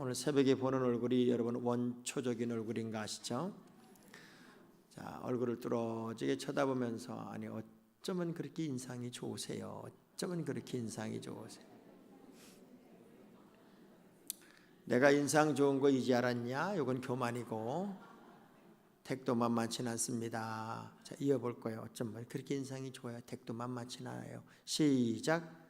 오늘 새벽에 보는 얼굴이 여러분 원초적인 얼굴인가 아시죠? 자, 얼굴을 뚫어지게 쳐다보면서 아니 어쩌면 그렇게 인상이 좋으세요? 어쩌면 그렇게 인상이 좋으세요? 내가 인상 좋은 거 이제 알았냐? 이건 교만이고 택도 만만치 않습니다. 자, 이어볼 거예요. 어쩌면 그렇게 인상이 좋아요? 택도 만만치 않아요. 시작.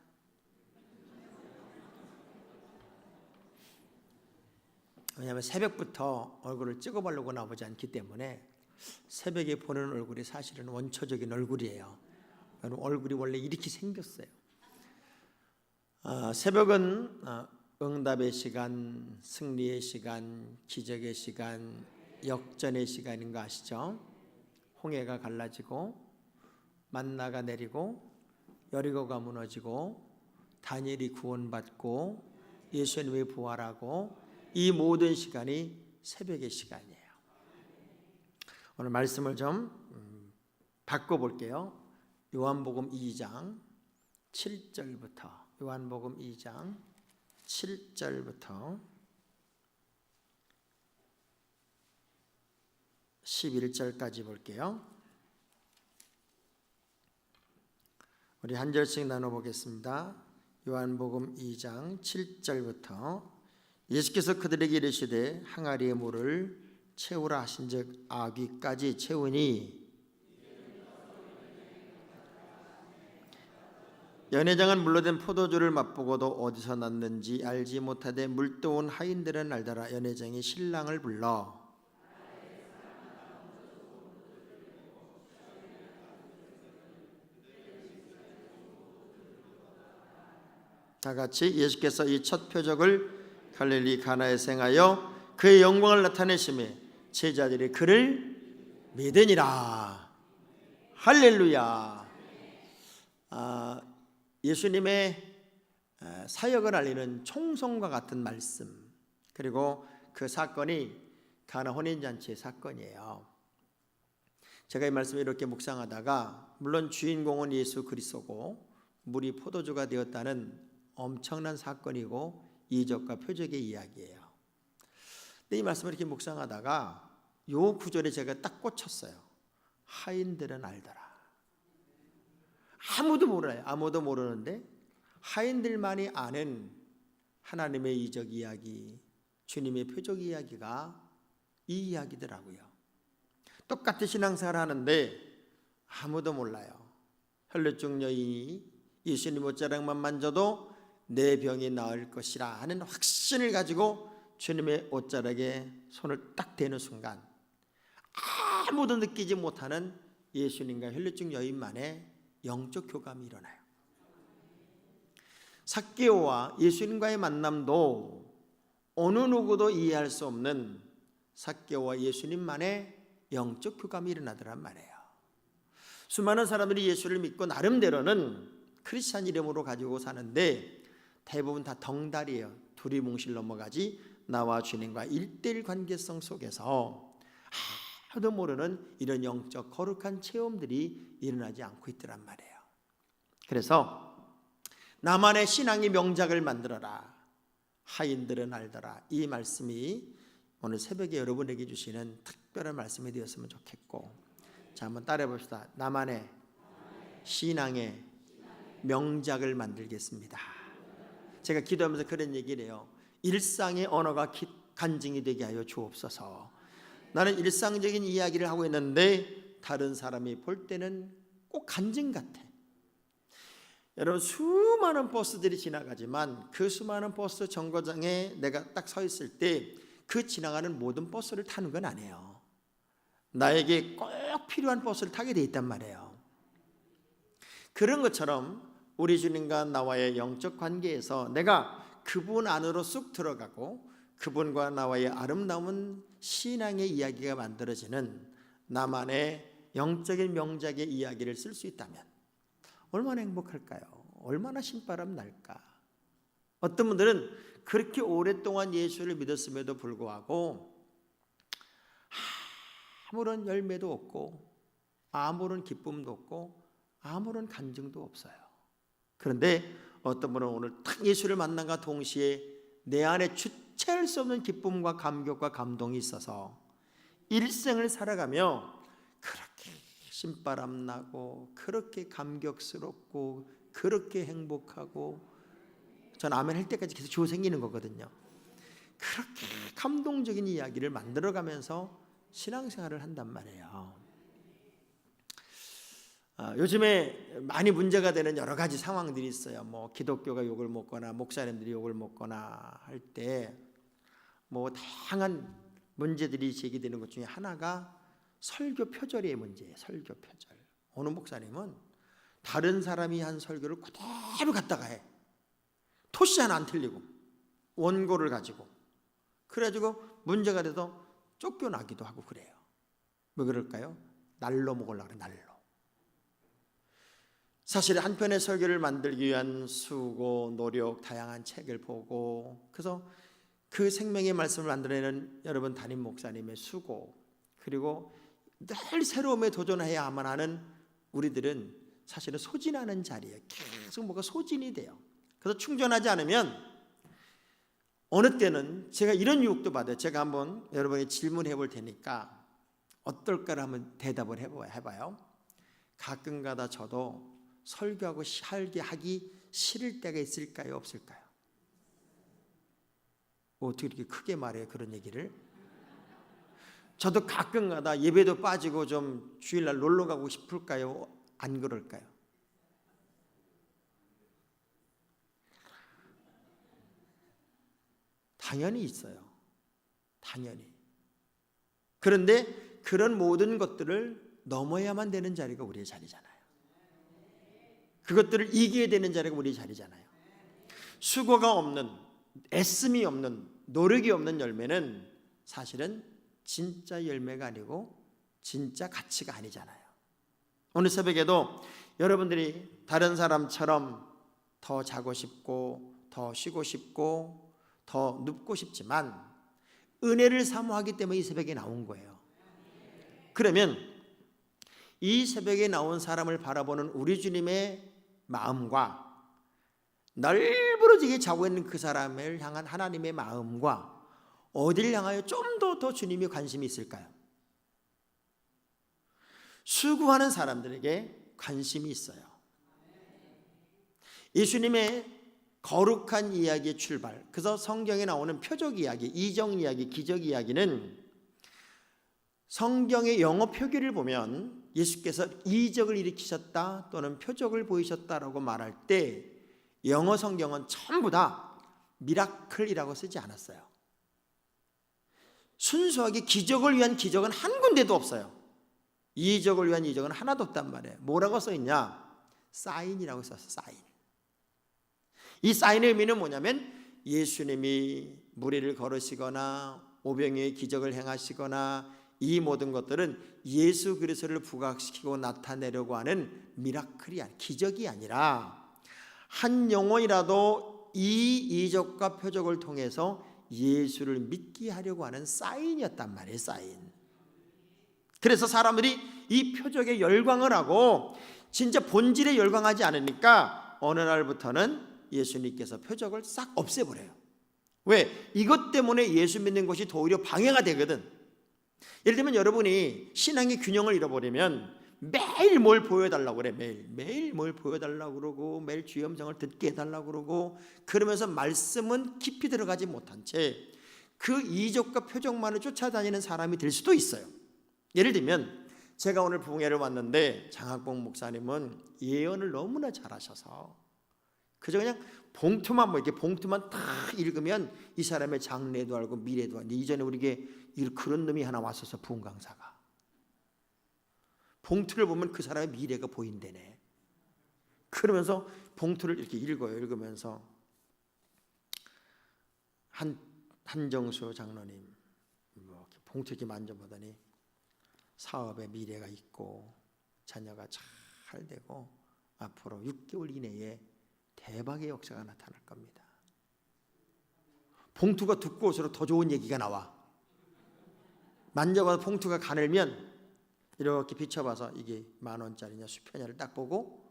왜냐하면 새벽부터 얼굴을 찍어보려고 나오지 않기 때문에 새벽에 보는 얼굴이 사실은 원초적인 얼굴이에요. 여러분 얼굴이 원래 이렇게 생겼어요. 새벽은 응답의 시간, 승리의 시간, 기적의 시간, 역전의 시간인 거 아시죠? 홍해가 갈라지고 만나가 내리고 여리고가 무너지고 다니엘이 구원받고 예수님이 부활하고 이 모든 시간이 새벽의 시간이에요. 오늘 말씀을 좀 바꿔볼게요. 요한복음 2장 7절부터 요한복음 2장 7절부터 11절까지 볼게요. 우리 한 절씩 나눠보겠습니다. 요한복음 2장 7절부터 예수께서 그들에게 이르시되 항아리의 물을 채우라 하신즉 아귀까지 채우니 연회장은 물로 된 포도주를 맛보고도 어디서 났는지 알지 못하되 물도온 하인들은 알더라. 연회장이 신랑을 불러 다 같이 예수께서 이 첫 표적을 갈릴리 가나에서 행하여 그의 영광을 나타내시매 제자들이 그를 믿으니라. 할렐루야. 예수님의 사역을 알리는 총성과 같은 말씀, 그리고 그 사건이 가나 혼인잔치의 사건이에요. 제가 이 말씀을 이렇게 묵상하다가 물론 주인공은 예수 그리스도고 물이 포도주가 되었다는 엄청난 사건이고 이적과 표적의 이야기예요. 근데 이 말씀을 이렇게 묵상하다가 요 구절에 제가 딱 꽂혔어요. 하인들은 알더라. 아무도 몰라요. 아무도 모르는데 하인들만이 아는 하나님의 이적 이야기, 주님의 표적 이야기가 이 이야기더라고요. 똑같이 신앙생활 하는데 아무도 몰라요. 혈루증 여인이 예수님 옷자락만 만져도 내 병이 나을 것이라 하는 확신을 가지고 주님의 옷자락에 손을 딱 대는 순간 아무도 느끼지 못하는 예수님과 혈루증 여인만의 영적 교감이 일어나요. 삭개오와 예수님과의 만남도 어느 누구도 이해할 수 없는 삭개오와 예수님만의 영적 교감이 일어나더란 말이에요. 수많은 사람들이 예수를 믿고 나름대로는 크리스찬 이름으로 가지고 사는데 대부분 다 덩달이에요. 두리뭉실 넘어가지 나와 주님과 1:1 관계성 속에서 아무도 모르는 이런 영적 거룩한 체험들이 일어나지 않고 있더란 말이에요. 그래서 나만의 신앙의 명작을 만들어라. 하인들은 알더라. 이 말씀이 오늘 새벽에 여러분에게 주시는 특별한 말씀이 되었으면 좋겠고, 자 한번 따라해 봅시다. 나만의 신앙의 명작을 만들겠습니다. 제가 기도하면서 그런 얘기를 해요. 일상의 언어가 간증이 되게 하여 주옵소서. 나는 일상적인 이야기를 하고 있는데 다른 사람이 볼 때는 꼭 간증 같아. 여러분 수많은 버스들이 지나가지만 그 수많은 버스 정거장에 내가 딱 서 있을 때 그 지나가는 모든 버스를 타는 건 아니에요. 나에게 꼭 필요한 버스를 타게 돼 있단 말이에요. 그런 것처럼 우리 주님과 나와의 영적 관계에서 내가 그분 안으로 쑥 들어가고 그분과 나와의 아름다운 신앙의 이야기가 만들어지는 나만의 영적인 명작의 이야기를 쓸 수 있다면 얼마나 행복할까요? 얼마나 신바람 날까? 어떤 분들은 그렇게 오랫동안 예수를 믿었음에도 불구하고 아무런 열매도 없고 아무런 기쁨도 없고 아무런 간증도 없어요. 그런데 어떤 분은 오늘 딱 예수를 만난과 동시에 내 안에 주체할 수 없는 기쁨과 감격과 감동이 있어서 일생을 살아가며 그렇게 신바람 나고 그렇게 감격스럽고 그렇게 행복하고, 전 아멘 할 때까지 계속 주워 생기는 거거든요. 그렇게 감동적인 이야기를 만들어가면서 신앙생활을 한단 말이에요. 요즘에 많이 문제가 되는 여러 가지 상황들이 있어요. 뭐 기독교가 욕을 먹거나 목사님들이 욕을 먹거나 할 때 뭐 다양한 문제들이 제기되는 것 중에 하나가 설교 표절의 문제예요. 설교 표절. 어느 목사님은 다른 사람이 한 설교를 그대로 갖다가 해. 토시 하나 안 틀리고 원고를 가지고, 그래가지고 문제가 돼서 쫓겨나기도 하고 그래요. 왜 그럴까요? 날로 먹으려고 그래, 날로. 사실 한 편의 설교를 만들기 위한 수고, 노력, 다양한 책을 보고, 그래서 그 생명의 말씀을 만들어내는 여러분 담임 목사님의 수고, 그리고 늘 새로움에 도전해야만 하는 우리들은 사실은 소진하는 자리에 계속 뭐가 소진이 돼요. 그래서 충전하지 않으면 어느 때는 제가 이런 유혹도 받아요. 제가 한번 여러분이 질문해 볼 테니까 어떨까를 한번 대답을 해봐요. 가끔가다 저도 설교하고 하기 싫을 때가 있을까요? 없을까요? 어떻게 이렇게 크게 말해요, 그런 얘기를? 저도 가끔가다 예배도 빠지고 좀 주일날 놀러 가고 싶을까요? 안 그럴까요? 당연히 있어요. 당연히. 그런데 그런 모든 것들을 넘어야만 되는 자리가 우리의 자리잖아요. 그것들을 이겨야 되는 자리가 우리의 자리잖아요. 수고가 없는, 애씀이 없는, 노력이 없는 열매는 사실은 진짜 열매가 아니고 진짜 가치가 아니잖아요. 오늘 새벽에도 여러분들이 다른 사람처럼 더 자고 싶고 더 쉬고 싶고 더 눕고 싶지만 은혜를 사모하기 때문에 이 새벽에 나온 거예요. 그러면 이 새벽에 나온 사람을 바라보는 우리 주님의 마음과 널브러지게 자고 있는 그 사람을 향한 하나님의 마음과 어디를 향하여 좀 더 주님이 관심이 있을까요? 수고하는 사람들에게 관심이 있어요. 예수님의 거룩한 이야기의 출발, 그래서 성경에 나오는 표적 이야기, 이정 이야기, 기적 이야기는 성경의 영어 표기를 보면 예수께서 이적을 일으키셨다 또는 표적을 보이셨다라고 말할 때 영어 성경은 전부 다 미라클이라고 쓰지 않았어요. 순수하게 기적을 위한 기적은 한 군데도 없어요. 이적을 위한 이적은 하나도 없단 말이에요. 뭐라고 써있냐? 사인이라고 썼어요. 사인. 이 사인의 의미는 뭐냐면 예수님이 무리를 걸으시거나 오병이의 기적을 행하시거나 이 모든 것들은 예수 그리스도를 부각시키고 나타내려고 하는 미라클이 아니라, 기적이 아니라 한 영혼이라도 이 이적과 표적을 통해서 예수를 믿게 하려고 하는 사인이었단 말이에요. 사인. 그래서 사람들이 이 표적에 열광을 하고 진짜 본질에 열광하지 않으니까 어느 날부터는 예수님께서 표적을 싹 없애버려요. 왜? 이것 때문에 예수 믿는 것이 더 오히려 방해가 되거든. 예를 들면 여러분이 신앙의 균형을 잃어버리면 매일 뭘 보여달라고 그래. 매일 뭘 보여달라고 그러고 매일 주의 음성을 듣게 해달라고 그러고, 그러면서 말씀은 깊이 들어가지 못한 채 그 이적과 표적만을 쫓아다니는 사람이 될 수도 있어요. 예를 들면 제가 오늘 부흥회를 왔는데 장학봉 목사님은 예언을 너무나 잘하셔서 그저 그냥 봉투만 이렇게 봉투만 다 읽으면 이 사람의 장래도 알고 미래도 알고, 이전에 우리에게 그런 놈이 하나 왔어서 부흥 강사가 봉투를 보면 그 사람의 미래가 보인대네. 그러면서 봉투를 이렇게 읽으면서 한정수 장로님 이렇게 봉투 이렇게 만져보더니 사업에 미래가 있고 자녀가 잘 되고 앞으로 6개월 이내에 대박의 역사가 나타날 겁니다. 봉투가 두꺼울수록 더 좋은 얘기가 나와. 만져봐서 봉투가 가늘면 이렇게 비춰봐서 이게 10,000원짜리냐 수표냐를 딱 보고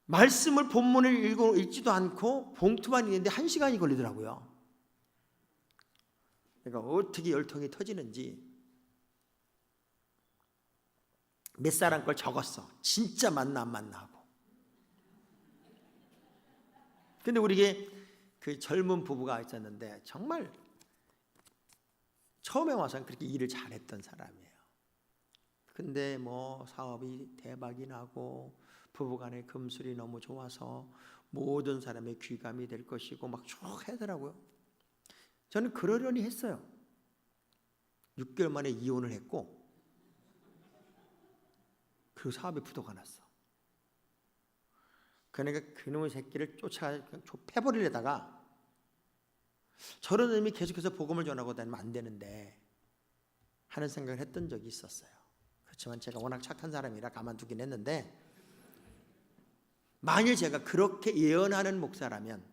말씀을 본문을 읽지도 않고 봉투만 있는데 1시간이 걸리더라고요. 그러니까 어떻게 열통이 터지는지 몇 사람 걸 적었어. 진짜 맞나 안 맞나 하고. 근데 우리게 그 젊은 부부가 있었는데 정말 처음에 와서는 그렇게 일을 잘했던 사람이에요. 근데 뭐 사업이 대박이 나고 부부간의 금술이 너무 좋아서 모든 사람의 귀감이 될 것이고 막 쭉 하더라고요. 저는 그러려니 했어요. 6개월 만에 이혼을 했고 그 사업에 부도가 났어. 그러니까 그놈의 새끼를 쫓아 패버리려다가 저런 놈이 계속해서 복음을 전하고 다니면 안 되는데 하는 생각을 했던 적이 있었어요. 그렇지만 제가 워낙 착한 사람이라 가만두긴 했는데 만일 제가 그렇게 예언하는 목사라면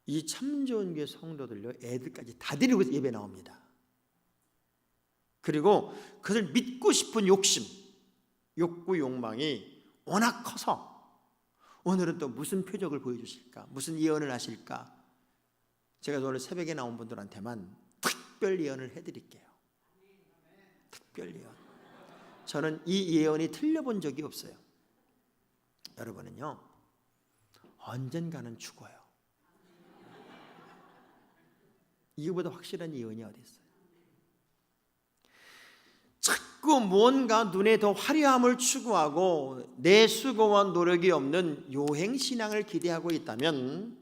이 참 좋은 교회 성도들요 애들까지 다 데리고 예배 나옵니다. 그리고 그것을 믿고 싶은 욕심, 욕구, 욕망이 워낙 커서 오늘은 또 무슨 표적을 보여주실까, 무슨 예언을 하실까. 제가 오늘 새벽에 나온 분들한테만 특별 예언을 해드릴게요. 특별 예언. 저는 이 예언이 틀려본 적이 없어요. 여러분은요 언젠가는 죽어요. 이거보다 확실한 예언이 어디 있어요? 자꾸 뭔가 눈에 더 화려함을 추구하고 내 수고와 노력이 없는 요행신앙을 기대하고 있다면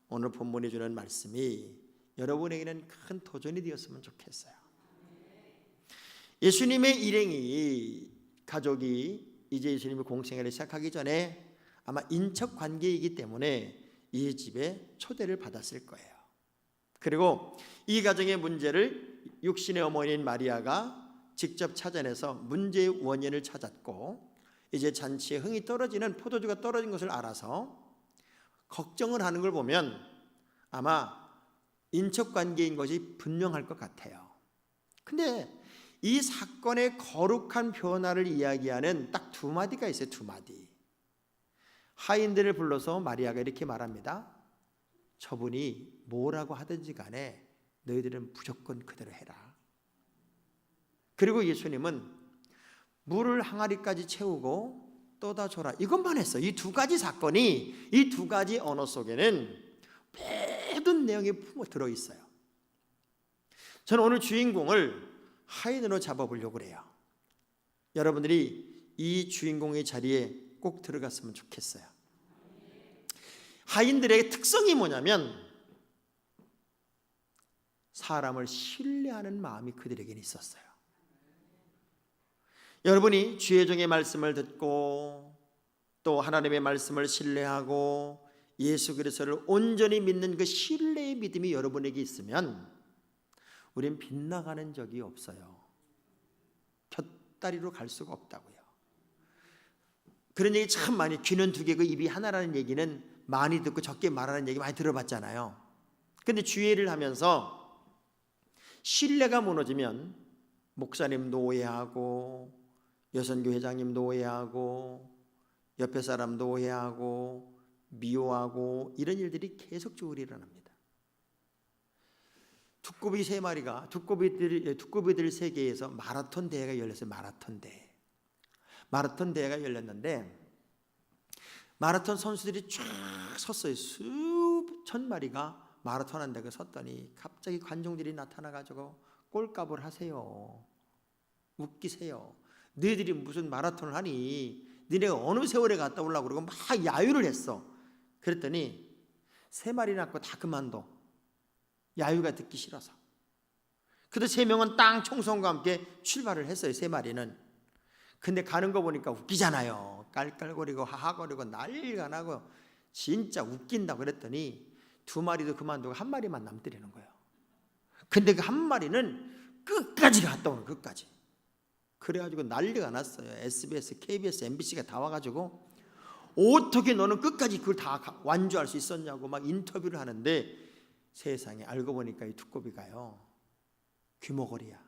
오늘 본문이 주는 말씀이 여러분에게는 큰 도전이 되었으면 좋겠어요. 예수님의 일행이 가족이 이제 예수님의 공생애를 시작하기 전에 아마 인척 관계이기 때문에 이 집에 초대를 받았을 거예요. 그리고 이 가정의 문제를 육신의 어머니인 마리아가 직접 찾아내서 문제의 원인을 찾았고 이제 잔치에 흥이 떨어지는 포도주가 떨어진 것을 알아서 걱정을 하는 걸 보면 아마 인척관계인 것이 분명할 것 같아요. 근데 이 사건의 거룩한 변화를 이야기하는 딱 2마디가 있어요. 2마디. 하인들을 불러서 마리아가 이렇게 말합니다. 저분이 뭐라고 하든지 간에 너희들은 무조건 그대로 해라. 그리고 예수님은 물을 항아리까지 채우고 떠다 줘라. 이것만 했어. 이 2가지 사건이 이 2가지 언어 속에는 모든 내용이 품어 들어있어요. 저는 오늘 주인공을 하인으로 잡아보려고 그래요. 여러분들이 이 주인공의 자리에 꼭 들어갔으면 좋겠어요. 하인들의 특성이 뭐냐면 사람을 신뢰하는 마음이 그들에게는 있었어요. 여러분이 주의 종의 말씀을 듣고 또 하나님의 말씀을 신뢰하고 예수 그리스도를 온전히 믿는 그 신뢰의 믿음이 여러분에게 있으면 우린 빗나가는 적이 없어요. 곁다리로 갈 수가 없다고요. 그런 얘기 참 많이, 귀는 2개고 입이 하나라는 얘기는 많이 듣고 적게 말하는 얘기 많이 들어봤잖아요. 근데 주의를 하면서 신뢰가 무너지면 목사님도 오해하고 여선교 회장님도 오해하고 옆에 사람도 오해하고 미워하고 이런 일들이 계속적으로 일어납니다. 두꺼비 3마리가 두꺼비들 세계에서 마라톤 대회가 열렸어요. 마라톤 대회가 열렸는데 마라톤 선수들이 쫙 섰어요. 수천 마리가 마라톤 한다고 섰더니 갑자기 관중들이 나타나가지고 꼴값을 하세요. 웃기세요. 너희들이 무슨 마라톤을 하니? 너네가 어느 세월에 갔다 오려고 그러고 막 야유를 했어. 그랬더니 3마리 낳고 다 그만둬. 야유가 듣기 싫어서. 그래도 3명은 땅 청소년과 함께 출발을 했어요. 3마리는. 근데 가는 거 보니까 웃기잖아요. 깔깔거리고 하하거리고 난리가 나고 진짜 웃긴다고 그랬더니 2마리도 그만두고 1마리만 남더라는 거예요. 근데 그 1마리는 끝까지 갔다 오는, 끝까지. 그래가지고 난리가 났어요. SBS, KBS, MBC가 다 와가지고 어떻게 너는 끝까지 그걸 다 완주할 수 있었냐고 막 인터뷰를 하는데 세상에 알고 보니까 이 두꺼비가요 귀머거리야.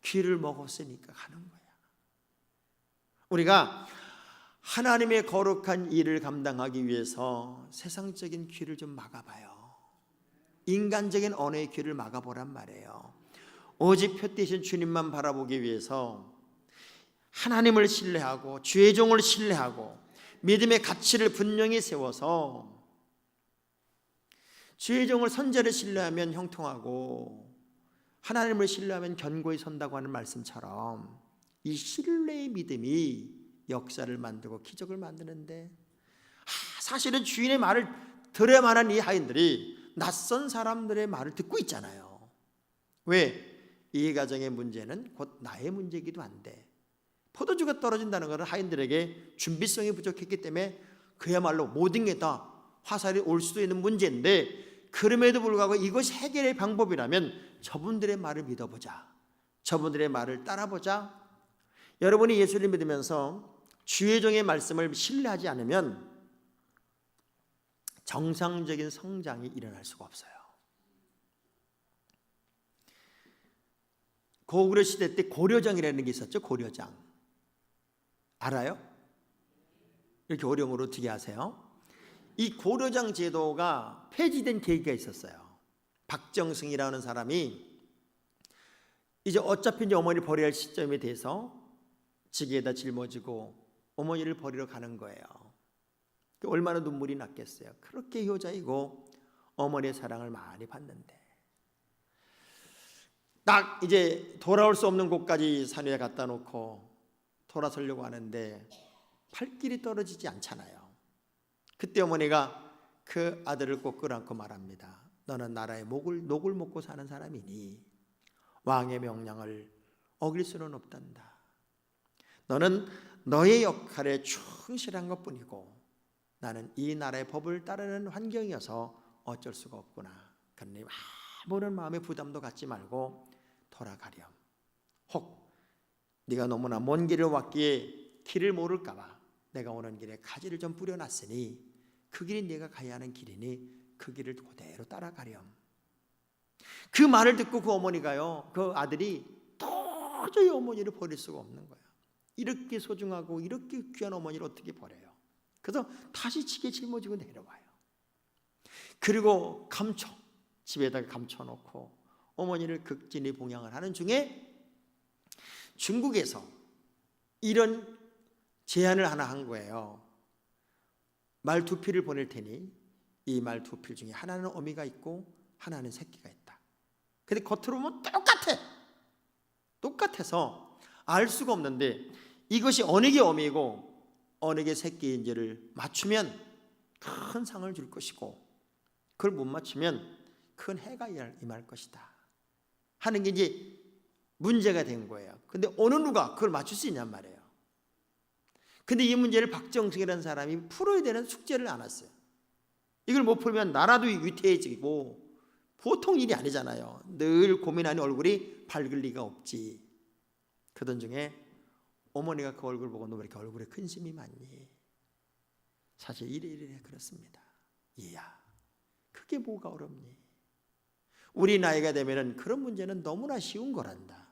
귀를 먹었으니까 가는 거야. 우리가 하나님의 거룩한 일을 감당하기 위해서 세상적인 귀를 좀 막아봐요. 인간적인 언어의 귀를 막아보란 말이에요. 오직 표 되신 주님만 바라보기 위해서 하나님을 신뢰하고 주의 종을 신뢰하고 믿음의 가치를 분명히 세워서 주의 종을 선제를 신뢰하면 형통하고 하나님을 신뢰하면 견고히 선다고 하는 말씀처럼 이 신뢰의 믿음이 역사를 만들고 기적을 만드는데, 사실은 주인의 말을 들어야만 하는 이 하인들이 낯선 사람들의 말을 듣고 있잖아요. 왜? 이 가정의 문제는 곧 나의 문제이기도 한데, 포도주가 떨어진다는 것은 하인들에게 준비성이 부족했기 때문에 그야말로 모든 게 다 화살이 올 수도 있는 문제인데, 그럼에도 불구하고 이것이 해결의 방법이라면 저분들의 말을 믿어보자, 저분들의 말을 따라보자. 여러분이 예수를 믿으면서 주의 종의 말씀을 신뢰하지 않으면 정상적인 성장이 일어날 수가 없어요. 고구려 시대 때 고려장이라는 게 있었죠. 고려장 알아요? 이렇게 어려움으로 어떻게 아세요? 이 고려장 제도가 폐지된 계기가 있었어요. 박정승이라는 사람이 이제 어차피 어머니 버려야 할 시점에 대해서 지게에다 짊어지고 어머니를 버리러 가는 거예요. 얼마나 눈물이 났겠어요. 그렇게 효자이고 어머니의 사랑을 많이 받는데 딱 이제 돌아올 수 없는 곳까지 산에 갖다 놓고 돌아서려고 하는데 발길이 떨어지지 않잖아요. 그때 어머니가 그 아들을 꼭 끌어안고 말합니다. 너는 나라의 녹을 먹고 사는 사람이니 왕의 명령을 어길 수는 없단다. 너는 너의 역할에 충실한 것뿐이고 나는 이 나라의 법을 따르는 환경이어서 어쩔 수가 없구나. 그러니 아무런 마음의 부담도 갖지 말고 돌아가렴. 혹 네가 너무나 먼 길을 왔기에 길을 모를까 봐 내가 오는 길에 가지를 좀 뿌려놨으니 그 길이 네가 가야 하는 길이니 그 길을 그대로 따라가렴. 그 말을 듣고 그 어머니가요, 그 아들이 도저히 어머니를 버릴 수가 없는 거예요. 이렇게 소중하고 이렇게 귀한 어머니를 어떻게 버려요? 그래서 다시 지게 짊어지고 내려와요. 그리고 집에다가 감춰놓고 어머니를 극진히 봉양을 하는 중에 중국에서 이런 제안을 하나 한 거예요. 말 2필을 보낼 테니 이 말 2필 중에 하나는 어미가 있고 하나는 새끼가 있다. 근데 겉으로 보면 똑같아서 알 수가 없는데 이것이 어느 게 어미고 어느 게 새끼인지를 맞추면 큰 상을 줄 것이고 그걸 못 맞추면 큰 해가 임할 것이다 하는 게 이제 문제가 된 거예요. 근데 어느 누가 그걸 맞출 수 있냔 말이에요. 근데 이 문제를 박정승이라는 사람이 풀어야 되는 숙제를 안 했어요. 이걸 못 풀면 나라도 위태해지고 보통 일이 아니잖아요. 늘 고민하는 얼굴이 밝을 리가 없지. 그던 중에 어머니가 그 얼굴 보고 너 왜 이렇게 얼굴에 근심이 많니? 사실 이래 그렇습니다. 이야, 그게 뭐가 어렵니? 우리 나이가 되면은 그런 문제는 너무나 쉬운 거란다.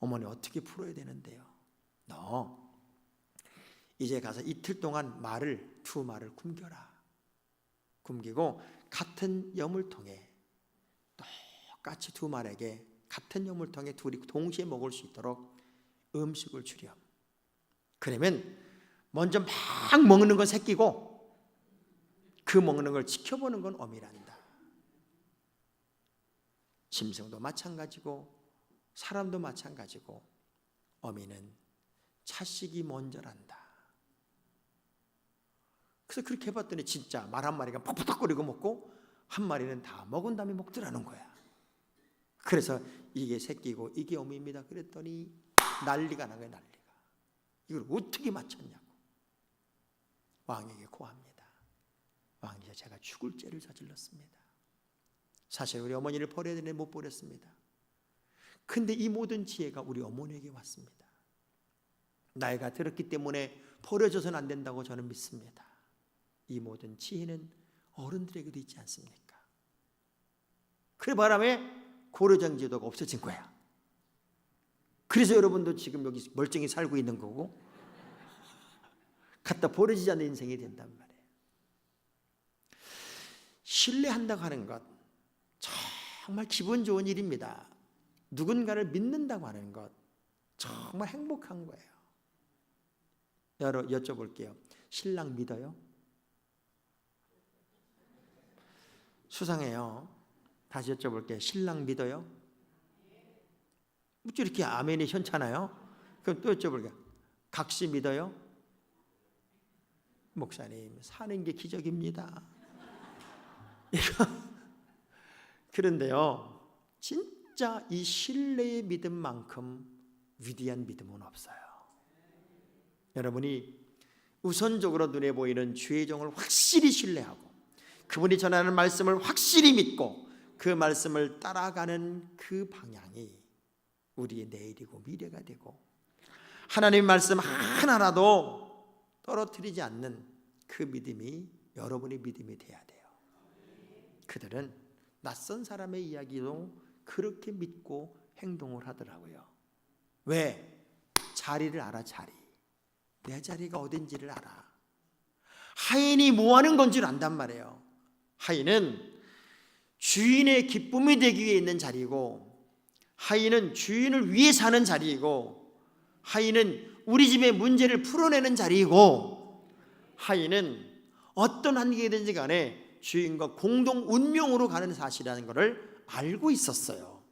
어머니 어떻게 풀어야 되는데요? 너 이제 가서 이틀 동안 두 말을 굶겨라. 굶기고 같은 여물통에 똑같이 두 말에게 같은 여물통에 둘이 동시에 먹을 수 있도록 음식을 주렴. 그러면 먼저 막 먹는 건 새끼고 그 먹는 걸 지켜보는 건 어미란다. 짐승도 마찬가지고 사람도 마찬가지고 어미는 자식이 먼저란다. 그래서 그렇게 해봤더니 진짜 말 한 마리가 퍽퍽거리고 먹고 한 마리는 다 먹은 다음에 먹더라는 거야. 그래서 이게 새끼고 이게 어미입니다 그랬더니 난리가 난 거야. 난리가. 이걸 어떻게 맞췄냐고 왕에게 고합니다. 왕이자 제가 죽을 죄를 저질렀습니다. 사실 우리 어머니를 버려야 되는데 못 버렸습니다. 근데 이 모든 지혜가 우리 어머니에게 왔습니다. 나이가 들었기 때문에 버려져서는 안 된다고 저는 믿습니다. 이 모든 지혜는 어른들에게도 있지 않습니까? 그 바람에 고려장 제도가 없어진 거야. 그래서 여러분도 지금 여기 멀쩡히 살고 있는 거고 갖다 버려지지 않는 인생이 된단 말이에요. 신뢰한다고 하는 것 정말 기분 좋은 일입니다. 누군가를 믿는다고 하는 것 정말 행복한 거예요. 여쭤볼게요. 신랑 믿어요? 수상해요. 다시 여쭤볼게요. 신랑 믿어요? 뭐 이렇게 아멘이 현찮아요? 그럼 또 여쭤볼게요. 각시 믿어요? 목사님, 사는 게 기적입니다. 그런데요, 진짜 이 신뢰의 믿음만큼 위대한 믿음은 없어요. 여러분이 우선적으로 눈에 보이는 주의 종을 확실히 신뢰하고 그분이 전하는 말씀을 확실히 믿고 그 말씀을 따라가는 그 방향이 우리의 내일이고 미래가 되고 하나님의 말씀 하나라도 떨어뜨리지 않는 그 믿음이 여러분의 믿음이 돼야 돼요. 그들은 낯선 사람의 이야기도 그렇게 믿고 행동을 하더라고요. 왜? 자리를 알아. 자리. 내 자리가 어딘지를 알아. 하인이 뭐 하는 건지를 안단 말이에요. 하인은 주인의 기쁨이 되기 위해 있는 자리고, 하인은 주인을 위해 사는 자리이고, 하인은 우리 집의 문제를 풀어내는 자리이고, 하인은 어떤 한계든지 간에 주인과 공동 운명으로 가는 사실이라는 것을 알고 있었어요.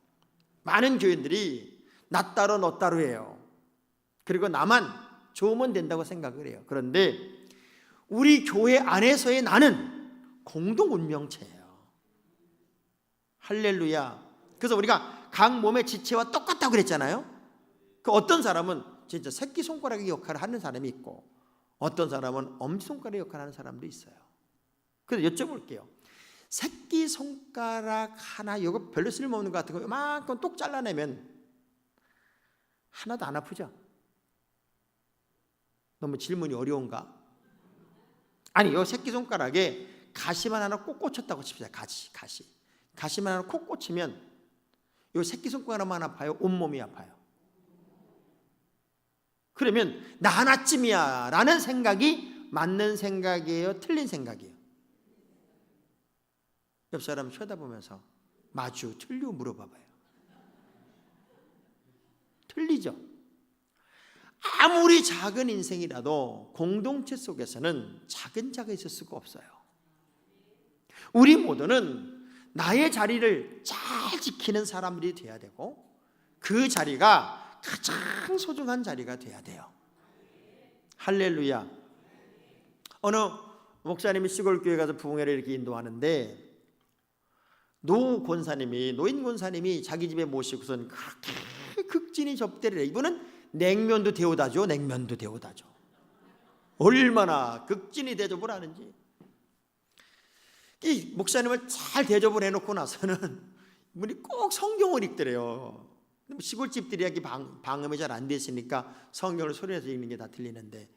많은 교인들이 나 따로 너 따로 해요. 그리고 나만 좋으면 된다고 생각을 해요. 그런데 우리 교회 안에서의 나는 공동 운명체예요. 할렐루야. 그래서 우리가 각 몸의 지체와 똑같다고 그랬잖아요. 그 어떤 사람은 진짜 새끼손가락의 역할을 하는 사람이 있고 어떤 사람은 엄지손가락의 역할을 하는 사람도 있어요. 그래서 여쭤볼게요. 새끼손가락 하나, 이거 별로 쓸모없는 것 같은 거 이만큼 똑 잘라내면 하나도 안 아프죠? 너무 질문이 어려운가? 아니, 이 새끼손가락에 가시만 하나 꼭 꽂혔다고 칩시다. 가시만 하나 콕 꽂히면 이 새끼손가락만 아파요? 온몸이 아파요? 그러면 나 하나쯤이야 라는 생각이 맞는 생각이에요? 틀린 생각이에요? 옆 사람 쳐다보면서 마주 틀려 물어봐봐요. 틀리죠? 아무리 작은 인생이라도 공동체 속에서는 작은 자가 있을 수가 없어요. 우리 모두는 나의 자리를 잘 지키는 사람들이 돼야 되고 그 자리가 가장 소중한 자리가 돼야 돼요. 할렐루야. 어느 목사님이 시골 교회 가서 부흥회를 이렇게 인도하는데 노인 권사님이 자기 집에 모시고선 그렇게 극진히 접대를 해. 이분은 냉면도 데워다줘. 얼마나 극진히 대접을 하는지. 이 목사님을 잘 대접을 해놓고 나서는 이분이 꼭 성경을 읽더래요. 시골집들이 여기 방음이 잘 안 돼 있으니까 성경을 소리내서 읽는 게 다 들리는데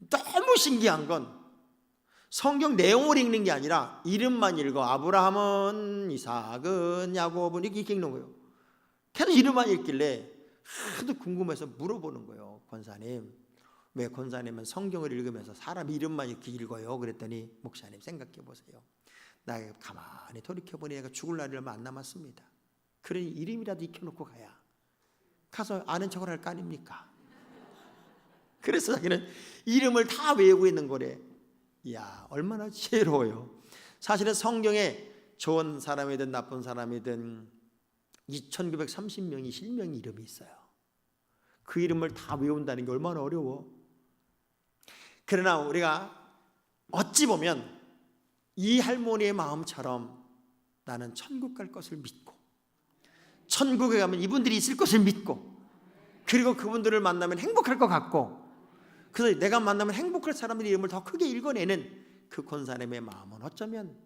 너무 신기한 건 성경 내용을 읽는 게 아니라 이름만 읽어. 아브라함은, 이삭은, 야곱은 이렇게 읽는 거예요. 계속 이름만 읽길래 하도 궁금해서 물어보는 거예요. 권사님, 왜 권사님은 성경을 읽으면서 사람 이름만 이렇게 읽어요? 그랬더니 목사님 생각해 보세요. 나 가만히 돌이켜보니 내가 죽을 날이 얼마 안 남았습니다. 그러니 이름이라도 익혀놓고 가서 아는 척을 할 거 아닙니까? 그래서 자기는 이름을 다 외우고 있는 거래. 이야, 얼마나 지혜로워요. 사실은 성경에 좋은 사람이든 나쁜 사람이든 2930명이 실명이 이름이 있어요. 그 이름을 다 외운다는 게 얼마나 어려워. 그러나 우리가 어찌 보면 이 할머니의 마음처럼 나는 천국 갈 것을 믿고 천국에 가면 이분들이 있을 것을 믿고 그리고 그분들을 만나면 행복할 것 같고 그래서 내가 만나면 행복할 사람들의 이름을 더 크게 읽어내는 그 권사님의 마음은 어쩌면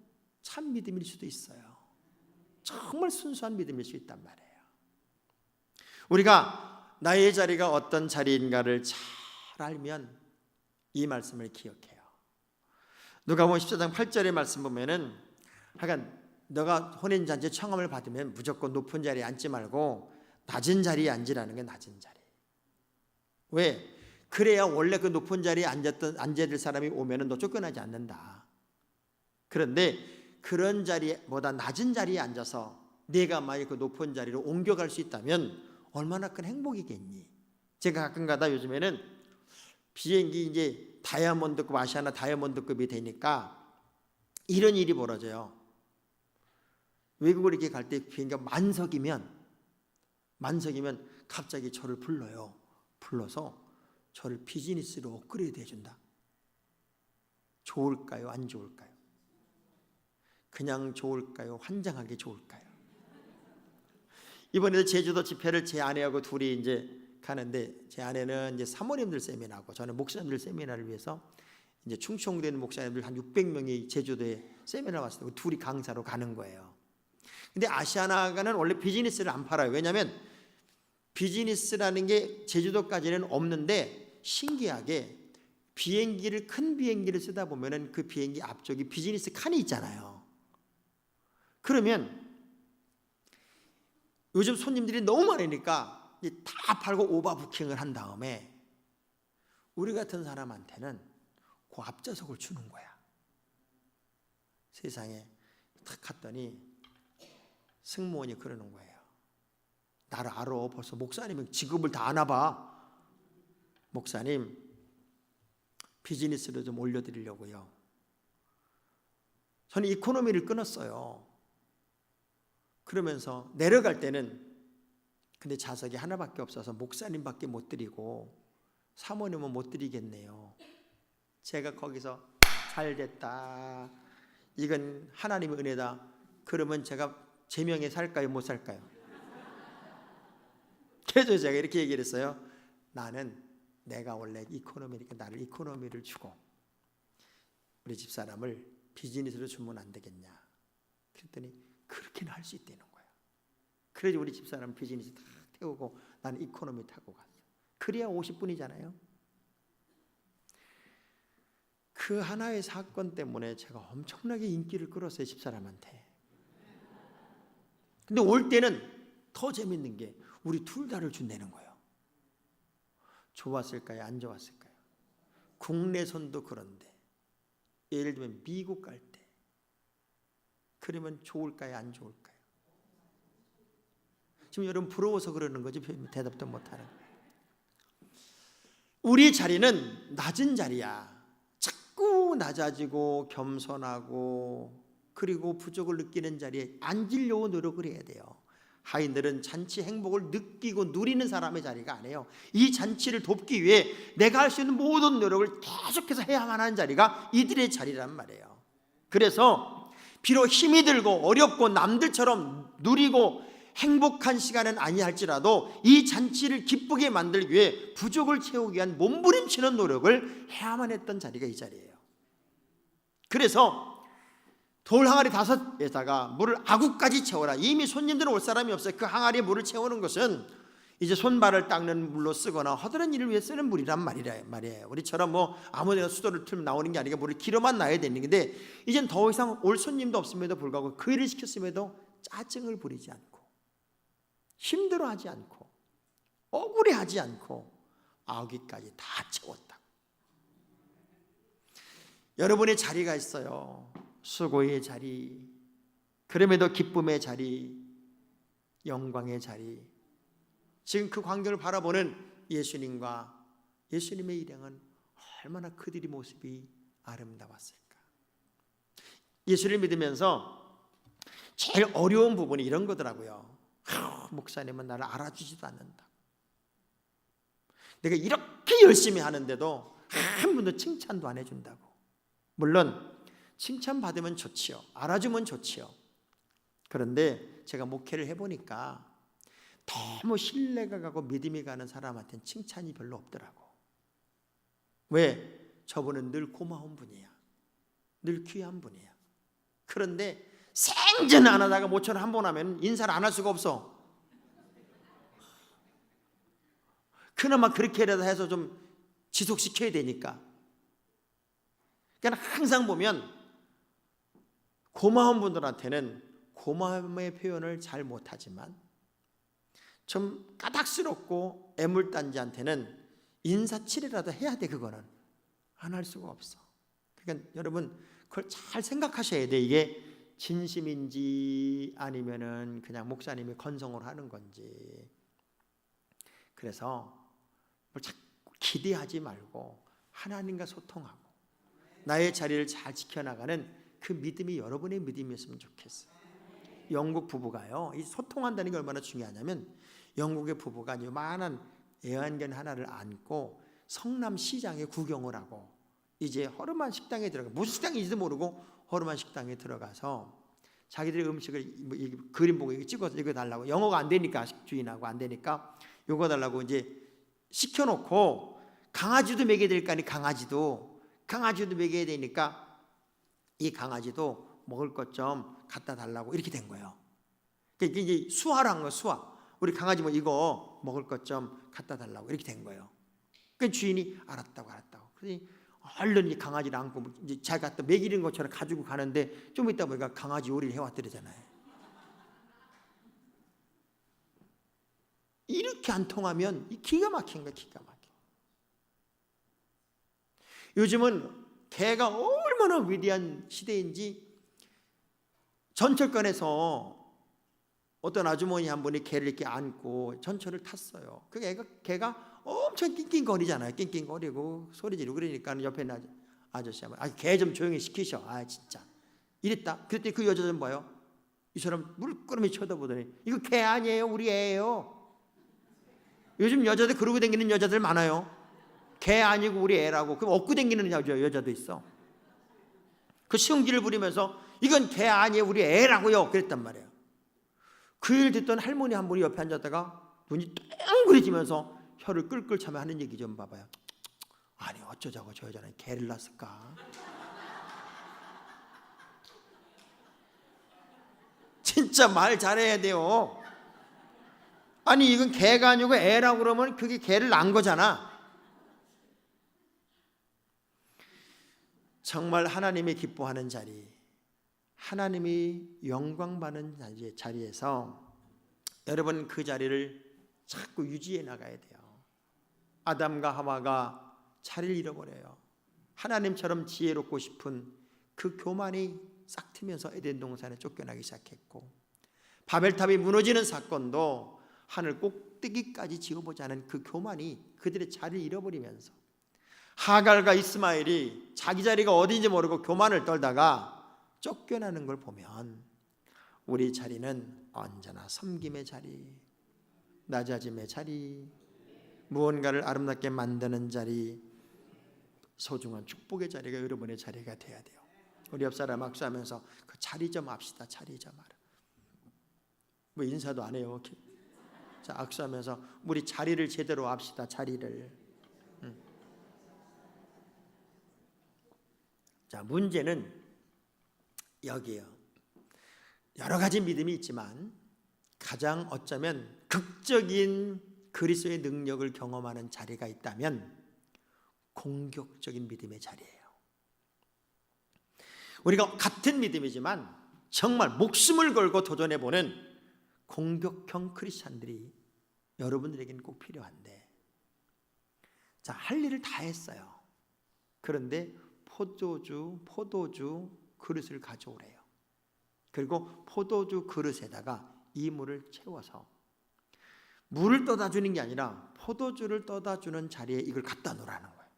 참 믿음일 수도 있어요. 정말 순수한 믿음일 수 있단 말이에요. 우리가 나의 자리가 어떤 자리인가를 잘 알면 이 말씀을 기억해요. 누가복음 14장 8절의 말씀 보면은 하여간 너가 혼인잔치 청함을 받으면 무조건 높은 자리에 앉지 말고 낮은 자리에 앉으라는 게 낮은 자리. 왜? 그래야 원래 그 높은 자리에 앉아야 될 사람이 오면은 너 쫓겨나지 않는다. 그런데 그런 자리보다 낮은 자리에 앉아서 내가 만약 그 높은 자리로 옮겨갈 수 있다면 얼마나 큰 행복이겠니? 제가 가끔가다 요즘에는 비행기 이제 다이아몬드급, 아시아나 다이아몬드급이 되니까 이런 일이 벌어져요. 외국을 이렇게 갈 때 비행기가 만석이면 갑자기 저를 불러요. 불러서 저를 비즈니스로 업그레이드 해준다. 좋을까요? 안 좋을까요? 그냥 좋을까요? 환장하게 좋을까요? 이번에도 제주도 집회를 제 아내하고 둘이 이제 가는데, 제 아내는 이제 사모님들 세미나하고 저는 목사님들 세미나를 위해서 이제 충청도에 있는 목사님들 한 600명이 제주도에 세미나 왔어요. 둘이 강사로 가는 거예요. 근데 아시아나가는 원래 비즈니스를 안 팔아요. 왜냐하면 비즈니스라는 게 제주도까지는 없는데, 신기하게 큰 비행기를 쓰다 보면은 그 비행기 앞쪽에 비즈니스 칸이 있잖아요. 그러면 요즘 손님들이 너무 많으니까 다 팔고 오버부킹을 한 다음에 우리 같은 사람한테는 그 앞좌석을 주는 거야. 세상에 탁 갔더니 승무원이 그러는 거예요. 나를 알아. 벌써 목사님은 직업을 다 아나 봐. 목사님, 비즈니스로 좀 올려드리려고요. 저는 이코노미를 끊었어요. 그러면서 내려갈 때는 근데 좌석이 하나밖에 없어서 목사님밖에 못 드리고 사모님은 못 드리겠네요. 제가 거기서 잘 됐다, 이건 하나님의 은혜다. 그러면 제가 제명에 살까요? 못 살까요? 그래서 제가 이렇게 얘기를 했어요. 나는 내가 원래 이코노미니까 나를 이코노미를 주고 우리 집사람을 비즈니스로 주면 안 되겠냐. 그랬더니 그렇게는 할 수 있다는 거야. 그래서 우리 집사람 비즈니스 다 태우고 나는 이코노미 타고 갔어. 그래야 50분이잖아요. 그 하나의 사건 때문에 제가 엄청나게 인기를 끌었어요, 집사람한테. 근데 올 때는 더 재밌는 게 우리 둘 다를 준다는 거예요. 좋았을까요? 안 좋았을까요? 국내선도 그런데 예를 들면 미국 갈 때 그러면 좋을까요? 안 좋을까요? 지금 여러분 부러워서 그러는 거지 대답도 못하는 거예요. 우리의 자리는 낮은 자리야. 자꾸 낮아지고 겸손하고 그리고 부족을 느끼는 자리에 앉으려고 노력을 해야 돼요. 하인들은 잔치 행복을 느끼고 누리는 사람의 자리가 아니에요. 이 잔치를 돕기 위해 내가 할 수 있는 모든 노력을 계속해서 해야만 하는 자리가 이들의 자리란 말이에요. 그래서 비록 힘이 들고 어렵고 남들처럼 누리고 행복한 시간은 아니할지라도 이 잔치를 기쁘게 만들기 위해 부족을 채우기 위한 몸부림치는 노력을 해야만 했던 자리가 이 자리예요. 그래서 돌 항아리 5에다가 물을 아구까지 채워라. 이미 손님들은 올 사람이 없어요. 그 항아리에 물을 채우는 것은 이제 손발을 닦는 물로 쓰거나 허드렛 일을 위해 쓰는 물이란 말이에요. 우리처럼 뭐 아무데나 수도를 틀면 나오는 게 아니라 물을 길어만 놔야 되는 건데, 이젠 더 이상 올 손님도 없음에도 불구하고 그 일을 시켰음에도 짜증을 부리지 않고 힘들어하지 않고 억울해하지 않고 아귀까지 다 채웠다. 여러분의 자리가 있어요. 수고의 자리, 그럼에도 기쁨의 자리, 영광의 자리. 지금 그 광경을 바라보는 예수님과 예수님의 일행은 얼마나 그들의 모습이 아름다웠을까. 예수를 믿으면서 제일 어려운 부분이 이런 거더라고요. 목사님은 나를 알아주지도 않는다. 내가 이렇게 열심히 하는데도 한 번도 칭찬도 안 해준다고. 물론 칭찬받으면 좋지요. 알아주면 좋지요. 그런데 제가 목회를 해보니까 너무 신뢰가 가고 믿음이 가는 사람한테는 칭찬이 별로 없더라고. 왜? 저분은 늘 고마운 분이야. 늘 귀한 분이야. 그런데 생전 안 하다가 모처럼 한 번 하면 인사를 안 할 수가 없어. 그나마 그렇게라도 해서 좀 지속시켜야 되니까. 그러니까 항상 보면 고마운 분들한테는 고마움의 표현을 잘 못하지만 좀 까닥스럽고 애물단지한테는 인사치레라도 해야 돼. 그거는 안 할 수가 없어. 그러니까 여러분 그걸 잘 생각하셔야 돼. 이게 진심인지 아니면은 그냥 목사님이 건성으로 하는 건지. 그래서 뭘 자꾸 기대하지 말고 하나님과 소통하고 나의 자리를 잘 지켜나가는 그 믿음이 여러분의 믿음이었으면 좋겠어요. 영국 부부가요, 이 소통한다는 게 얼마나 중요하냐면, 영국의 부부가 요만한 애완견 하나를 안고 성남 시장에 구경을 하고 이제 허름한 식당에 들어가, 무슨 식당인지도 모르고 허름한 식당에 들어가서 자기들의 음식을 그림 보고 찍어서 이거 달라고, 영어가 안 되니까 주인하고 안 되니까 요거 달라고 이제 시켜놓고, 강아지도 먹여야 될 거 아니, 강아지도 먹여야 되니까 이 강아지도 먹을 것 좀 갖다 달라고 이렇게 된 거예요. 그러니까 이제 수화를 한 거예요. 수화. 우리 강아지 뭐 이거 먹을 것 좀 갖다 달라고 이렇게 된 거예요. 그 주인이 알았다고. 그러니 얼른 이 강아지를 안고 이제 잘 갖다 먹이는 것처럼 가지고 가는데, 좀 있다 보니까 강아지 요리를 해왔더래잖아요. 이렇게 안 통하면 기가 막힌 거야, 기가 막혀. 요즘은 개가 얼마나 위대한 시대인지, 전철권에서 어떤 아주머니 한 분이 개를 이렇게 안고 전철을 탔어요. 그 개가 엄청 낑낑거리잖아요. 낑낑거리고 소리 지르고 그러니까 옆에 있는 아저씨 한번, 개 좀 조용히 시키셔. 진짜 이랬다. 그랬더니 그 여자 좀 봐요. 이 사람 물끄러미 쳐다보더니, 이거 개 아니에요, 우리 애예요. 요즘 여자들 그러고 다니는 여자들 많아요. 개 아니고 우리 애라고. 그럼 업고 다니는 여자도 있어. 그 시흥기를 부리면서 이건 개 아니에요, 우리 애라고요, 그랬단 말이에요. 그 일 듣던 할머니 한 분이 옆에 앉았다가 눈이 땡그레지면서 혀를 끌끌 차며 하는 얘기 좀 봐봐요. 아니 어쩌자고 저 여자는 개를 낳았을까? 진짜 말 잘해야 돼요. 아니 이건 개가 아니고 애라고 그러면 그게 개를 낳은 거잖아. 정말 하나님이 기뻐하는 자리, 하나님이 영광 받는 자리에서 여러분 그 자리를 자꾸 유지해 나가야 돼요. 아담과 하와가 자리를 잃어버려요. 하나님처럼 지혜롭고 싶은 그 교만이 싹 트면서 에덴 동산에 쫓겨나기 시작했고, 바벨탑이 무너지는 사건도 하늘 꼭대기까지 지어보자는 그 교만이 그들의 자리를 잃어버리면서, 하갈과 이스마엘이 자기 자리가 어디인지 모르고 교만을 떨다가 쫓겨나는 걸 보면, 우리 자리는 언제나 섬김의 자리, 낮아짐의 자리, 무언가를 아름답게 만드는 자리, 소중한 축복의 자리가 여러분의 자리가 돼야 돼요. 우리 옆 사람 악수하면서 그 자리 좀 합시다. 자리 좀 하라. 뭐 인사도 안 해요. 자, 악수하면서 우리 자리를 제대로 합시다. 자리를. 자, 문제는 여기에요. 여러 가지 믿음이 있지만 가장 어쩌면 극적인 그리스도의 능력을 경험하는 자리가 있다면 공격적인 믿음의 자리예요. 우리가 같은 믿음이지만 정말 목숨을 걸고 도전해보는 공격형 크리스찬들이 여러분들에게는 꼭 필요한데, 자, 할 일을 다 했어요. 그런데 포도주 그릇을 가져오래요. 그리고 포도주 그릇에다가 이 물을 채워서, 물을 떠다 주는 게 아니라 포도주를 떠다 주는 자리에 이걸 갖다 놓으라는 거예요.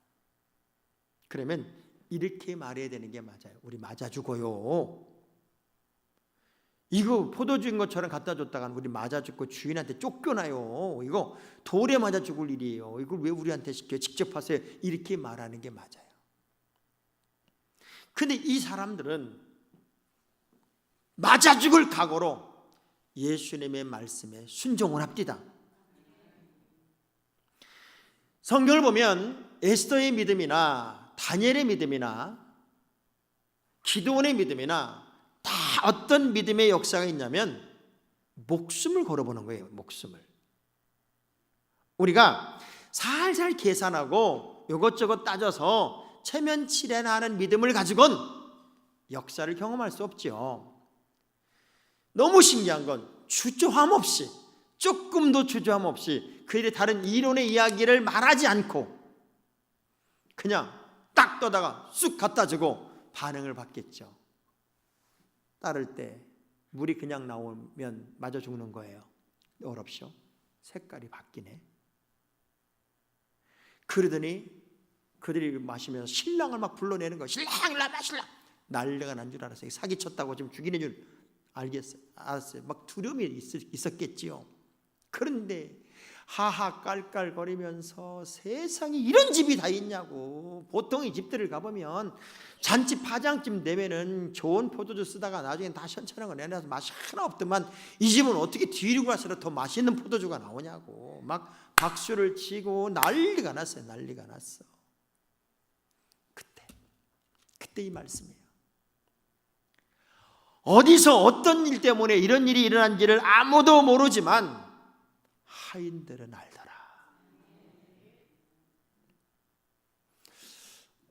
그러면 이렇게 말해야 되는 게 맞아요. 우리 맞아 죽어요. 이거 포도주인 것처럼 갖다 줬다가 우리 맞아 죽고 주인한테 쫓겨나요. 이거 돌에 맞아 죽을 일이에요. 이걸 왜 우리한테 시켜요? 직접 하세요. 이렇게 말하는 게 맞아요. 근데 이 사람들은 맞아 죽을 각오로 예수님의 말씀에 순종을 합니다. 성경을 보면 에스더의 믿음이나 다니엘의 믿음이나 기드온의 믿음이나 다 어떤 믿음의 역사가 있냐면 목숨을 걸어보는 거예요. 목숨을. 우리가 살살 계산하고 이것저것 따져서 체면치레나하는 믿음을 가지고는 역사를 경험할 수 없죠. 너무 신기한 건 주저함 없이, 조금도 주저함 없이 그들의 다른 이론의 이야기를 말하지 않고 그냥 딱 떠다가 쑥 갖다 주고 반응을 받겠죠. 따를 때 물이 그냥 나오면 맞아 죽는 거예요. 어렵쇼? 색깔이 바뀌네. 그러더니 그들이 마시면서 신랑을 막 불러내는 거예요. 신랑 일로 와봐, 신랑. 난리가 난 줄 알았어요. 사기쳤다고 지금 죽이는 줄 알았어요. 막 두려움이 있었겠지요. 그런데 하하 깔깔거리면서 세상에 이런 집이 다 있냐고. 보통 이 집들을 가보면 잔치 파장쯤 되면은 좋은 포도주 쓰다가 나중엔 다 시원찮은 거 내놔서 맛이 하나 없더만, 이 집은 어떻게 뒤로 갈수록 더 맛있는 포도주가 나오냐고 막 박수를 치고 난리가 났어요. 난리가 났어. 그때 이 말씀이에요. 어디서 어떤 일 때문에 이런 일이 일어난지를 아무도 모르지만 하인들은 알더라.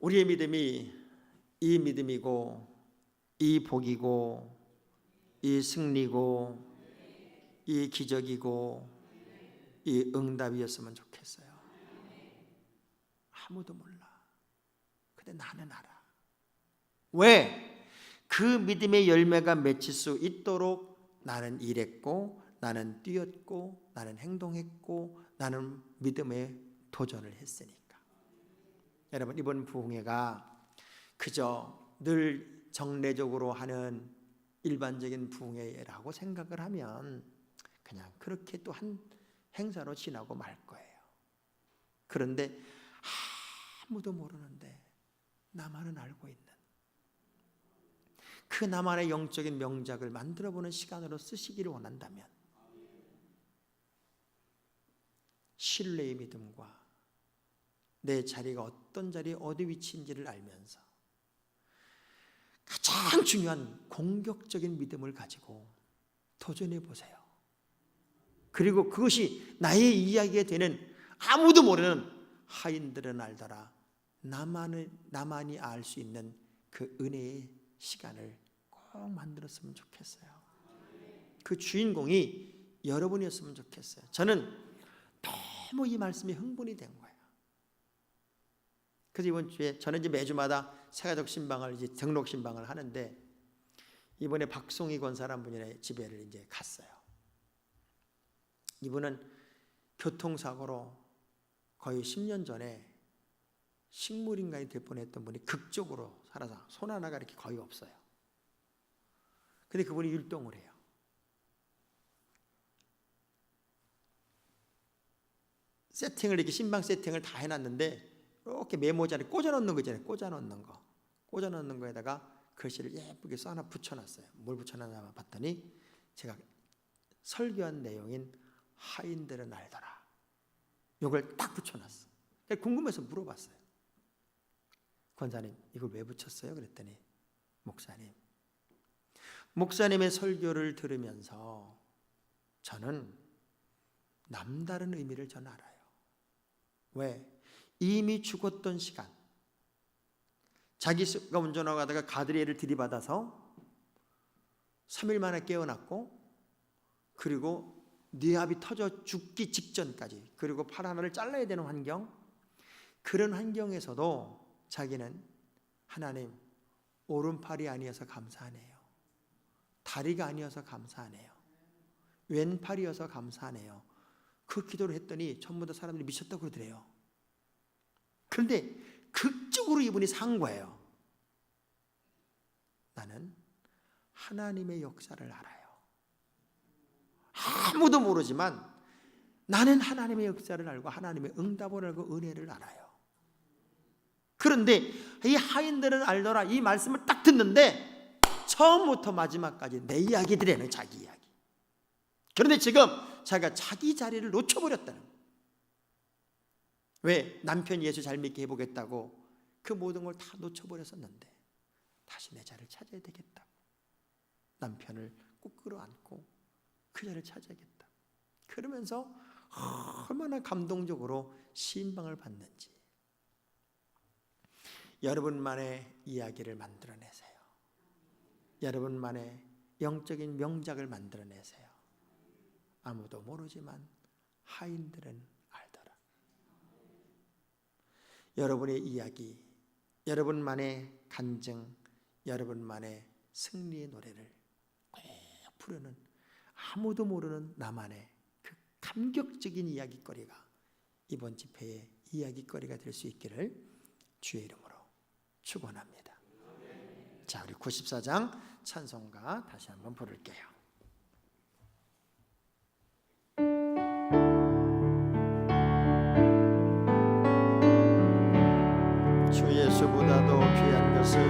우리의 믿음이 이 믿음이고, 이 복이고, 이 승리고, 이 기적이고, 이 응답이었으면 좋겠어요. 아무도 몰라. 근데 나는 알아. 왜? 그 믿음의 열매가 맺힐 수 있도록 나는 일했고, 나는 뛰었고, 나는 행동했고, 나는 믿음에 도전을 했으니까. 여러분, 이번 부흥회가 그저 늘 정례적으로 하는 일반적인 부흥회라고 생각을 하면 그냥 그렇게 또 한 행사로 지나고 말 거예요. 그런데 아무도 모르는데 나만은 알고 있는 그 나만의 영적인 명작을 만들어보는 시간으로 쓰시기를 원한다면, 신뢰의 믿음과 내 자리가 어떤 자리에 어디 위치인지를 알면서 가장 중요한 공격적인 믿음을 가지고 도전해 보세요. 그리고 그것이 나의 이야기가 되는, 아무도 모르는 하인들은 알더라, 나만이 알 수 있는 그 은혜의 시간을 꼭 만들었으면 좋겠어요. 그 주인공이 여러분이었으면 좋겠어요. 저는 너무 이 말씀이 흥분이 된 거예요. 그래서 이번 주에 저는 이제 매주마다 세가족 신방을 이제 등록 신방을 하는데, 이번에 박송희 권사라는 분의 집에를 이제 갔어요. 이분은 교통사고로 거의 10년 전에 식물인간이 될 뻔했던 분이 극적으로 살아서 손 하나가 이렇게 거의 없어요. 근데 그분이 율동을 해요. 세팅을 이렇게 신방 세팅을 다 해놨는데 이렇게 메모자를 꽂아놓는 거 있잖아요. 꽂아놓는 거에다가 글씨를 예쁘게 써 하나 붙여놨어요. 뭘 붙여놨나 봤더니 제가 설교한 내용인 하인들은 알더라, 이걸 딱 붙여놨어. 궁금해서 물어봤어요. 권사님, 이걸 왜 붙였어요? 그랬더니 목사님의 설교를 들으면서 저는 남다른 의미를 전 알아요. 왜? 이미 죽었던 시간, 자기가 운전하고 가다가 가드레일을 들이받아서 3일 만에 깨어났고, 그리고 뇌압이 터져 죽기 직전까지, 그리고 팔 하나를 잘라야 되는 환경, 그런 환경에서도 자기는 하나님, 오른팔이 아니어서 감사하네요, 다리가 아니어서 감사하네요, 왼팔이어서 감사하네요. 그 기도를 했더니 전부 다 사람들이 미쳤다고 그러더래요. 그런데 극적으로 이분이 산 거예요. 나는 하나님의 역사를 알아요. 아무도 모르지만 나는 하나님의 역사를 알고 하나님의 응답을 알고 은혜를 알아요. 그런데 이 하인들은 알더라, 이 말씀을 딱 듣는데 처음부터 마지막까지 내 이야기들이에요. 자기 이야기. 그런데 지금 자기가 자기 자리를 놓쳐버렸다는 거예요. 왜? 남편이 예수 잘 믿게 해보겠다고 그 모든 걸 다 놓쳐버렸었는데 다시 내 자리를 찾아야 되겠다고 남편을 꼭 끌어안고 그 자리를 찾아야겠다. 그러면서 얼마나 감동적으로 신방을 받는지. 여러분만의 이야기를 만들어내세요. 여러분만의 영적인 명작을 만들어내세요. 아무도 모르지만 하인들은 알더라. 여러분의 이야기, 여러분만의 간증, 여러분만의 승리의 노래를 꼭 부르는, 아무도 모르는 나만의 그 감격적인 이야기거리가 이번 집회의 이야기거리가 될 수 있기를 주의 이름으로 축원합니다. 자, 우리 94장 찬송가 다시 한번 부를게요. 주 예수보다도 귀한 것은